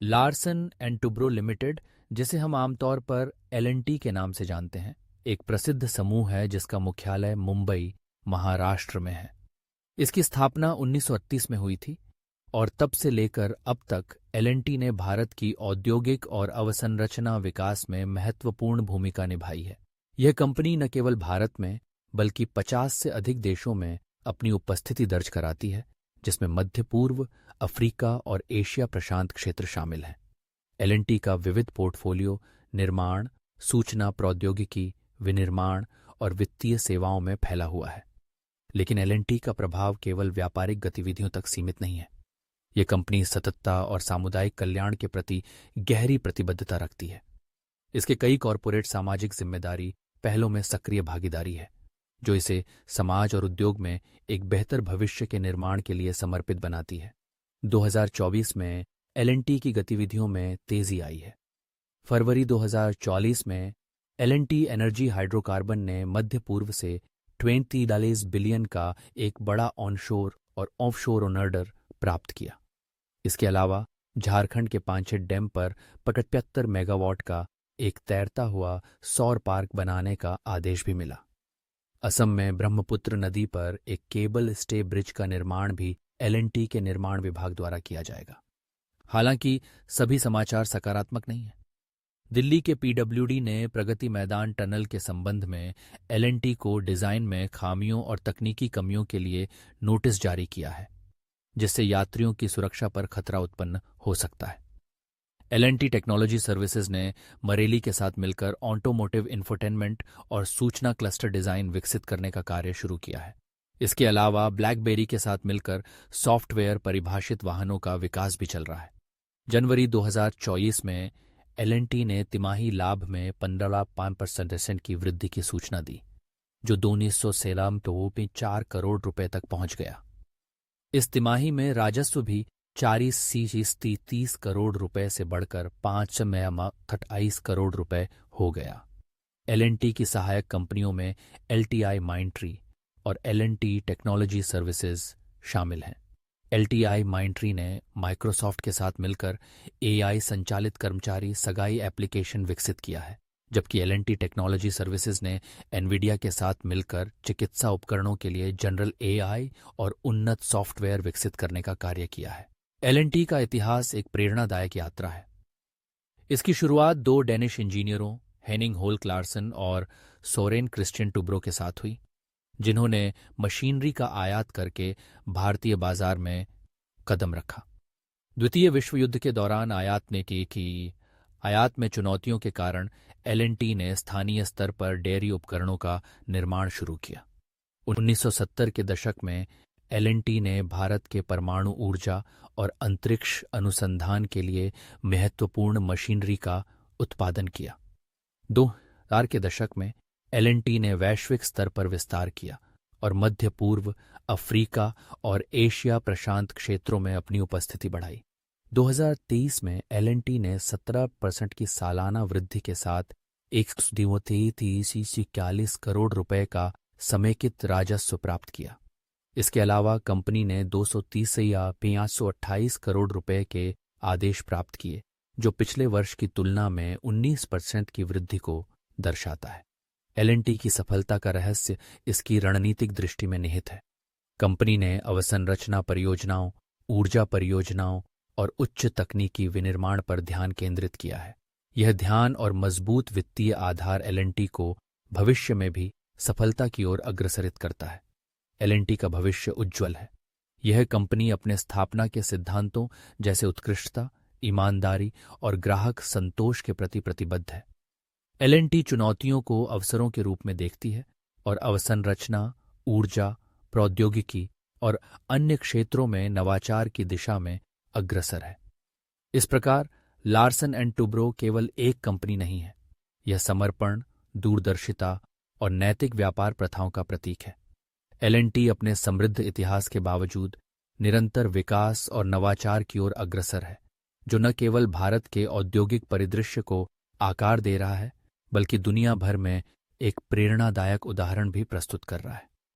Larsen and Toubro limited, जिसे हम आमतौर पर एल&टी के नाम से जानते हैं, एक प्रसिद्ध समूह है जिसका मुख्यालय मुंबई, महाराष्ट्र में है। इसकी स्थापना 1938 में हुई थी और तब से लेकर अब तक एल&टी ने भारत की औद्योगिक और अवसंरचना विकास में महत्वपूर्ण भूमिका निभाई है। यह कंपनी न केवल भारत में बल्कि 50 से अधिक देशों में अपनी उपस्थिति दर्ज कराती है, जिसमें मध्य पूर्व, अफ्रीका और एशिया प्रशांत क्षेत्र शामिल हैं। एल&टी का विविध पोर्टफोलियो निर्माण, सूचना प्रौद्योगिकी, विनिर्माण और वित्तीय सेवाओं में फैला हुआ है। लेकिन एल&टी का प्रभाव केवल व्यापारिक गतिविधियों तक सीमित नहीं है। यह कंपनी सततता और सामुदायिक कल्याण के प्रति गहरी प्रतिबद्धता रखती है। इसके कई कॉरपोरेट सामाजिक जिम्मेदारी पहलों में सक्रिय भागीदारी है, जो इसे समाज और उद्योग में एक बेहतर भविष्य के निर्माण के लिए समर्पित बनाती है। 2024 में एल&टी की गतिविधियों में तेजी आई है। फरवरी 2024 में एल&टी एनर्जी हाइड्रोकार्बन ने मध्य पूर्व से $20 बिलियन का एक बड़ा ऑनशोर और ऑफशोर ऑर्डर प्राप्त किया। इसके अलावा झारखंड के पांचेत डैम पर 75 मेगावाट का एक तैरता हुआ सौर पार्क बनाने का आदेश भी मिला। असम में ब्रह्मपुत्र नदी पर एक केबल स्टे ब्रिज का निर्माण भी एल&टी के निर्माण विभाग द्वारा किया जाएगा। हालांकि सभी समाचार सकारात्मक नहीं है। दिल्ली के पीडब्ल्यूडी ने प्रगति मैदान टनल के संबंध में एल&टी को डिजाइन में खामियों और तकनीकी कमियों के लिए नोटिस जारी किया है, जिससे यात्रियों की सुरक्षा पर खतरा उत्पन्न हो सकता है। एल&टी टेक्नोलॉजी सर्विसेज ने मरेली के साथ मिलकर ऑटोमोटिव इंफोटेनमेंट और सूचना क्लस्टर डिजाइन विकसित करने का कार्य शुरू किया है। इसके अलावा ब्लैकबेरी के साथ मिलकर सॉफ्टवेयर परिभाषित वाहनों का विकास भी चल रहा है। जनवरी 2024 में एल&टी ने तिमाही लाभ में 15.5% की वृद्धि की सूचना दी, जो 1916 में 4 करोड़ रुपए तक पहुंच गया। इस तिमाही में राजस्व भी 30 करोड़ रुपए से बढ़कर 528 करोड़ रुपए हो गया। एल&टी की सहायक कंपनियों में LTI माइंट्री और एल&टी टेक्नोलॉजी सर्विसेज शामिल हैं। LTI माइंट्री ने माइक्रोसॉफ्ट के साथ मिलकर AI संचालित कर्मचारी सगाई एप्लीकेशन विकसित किया है, जबकि एल&टी टेक्नोलॉजी सर्विसेज ने एनवीडिया के साथ मिलकर चिकित्सा उपकरणों के लिए जनरल AI और उन्नत सॉफ्टवेयर विकसित करने का कार्य किया है। एल&टी का इतिहास एक प्रेरणादायक यात्रा है। इसकी शुरुआत 2 डेनिश इंजीनियरों हेनिंग होल क्लार्सन और सोरेन क्रिश्चियन टुब्रो के साथ हुई, जिन्होंने मशीनरी का आयात करके भारतीय बाजार में कदम रखा। द्वितीय विश्व युद्ध के दौरान आयात में चुनौतियों के कारण एल&टी ने स्थानीय स्तर पर डेयरी उपकरणों का निर्माण शुरू किया। 1970 के दशक में एल&टी ने भारत के परमाणु ऊर्जा और अंतरिक्ष अनुसंधान के लिए महत्वपूर्ण मशीनरी का उत्पादन किया। 2000 के दशक में एल&टी ने वैश्विक स्तर पर विस्तार किया और मध्य पूर्व, अफ्रीका और एशिया प्रशांत क्षेत्रों में अपनी उपस्थिति बढ़ाई। 2023 में एल&टी ने 17% की सालाना वृद्धि के साथ 143 करोड़ रुपए का समेकित राजस्व प्राप्त किया। इसके अलावा कंपनी ने 528 करोड़ रुपए के आदेश प्राप्त किए, जो पिछले वर्ष की तुलना में 19% की वृद्धि को दर्शाता है। एल&टी की सफलता का रहस्य इसकी रणनीतिक दृष्टि में निहित है। कंपनी ने अवसंरचना परियोजनाओं, ऊर्जा परियोजनाओं और उच्च तकनीकी विनिर्माण पर ध्यान केंद्रित किया है। यह ध्यान और मजबूत वित्तीय आधार एल&टी को भविष्य में भी सफलता की ओर अग्रसरित करता है। एल&टी का भविष्य उज्ज्वल है। यह कंपनी अपने स्थापना के सिद्धांतों जैसे उत्कृष्टता, ईमानदारी और ग्राहक संतोष के प्रति प्रतिबद्ध है। एल&टी चुनौतियों को अवसरों के रूप में देखती है और अवसंरचना, ऊर्जा, प्रौद्योगिकी और अन्य क्षेत्रों में नवाचार की दिशा में अग्रसर है। इस प्रकार लार्सन एंड टुब्रो केवल एक कंपनी नहीं है, यह समर्पण, दूरदर्शिता और नैतिक व्यापार प्रथाओं का प्रतीक है। एल&टी अपने समृद्ध इतिहास के बावजूद निरंतर विकास और नवाचार की ओर अग्रसर है, जो न केवल भारत के औद्योगिक परिदृश्य को आकार दे रहा है, बल्कि दुनिया भर में एक प्रेरणादायक उदाहरण भी प्रस्तुत कर रहा है।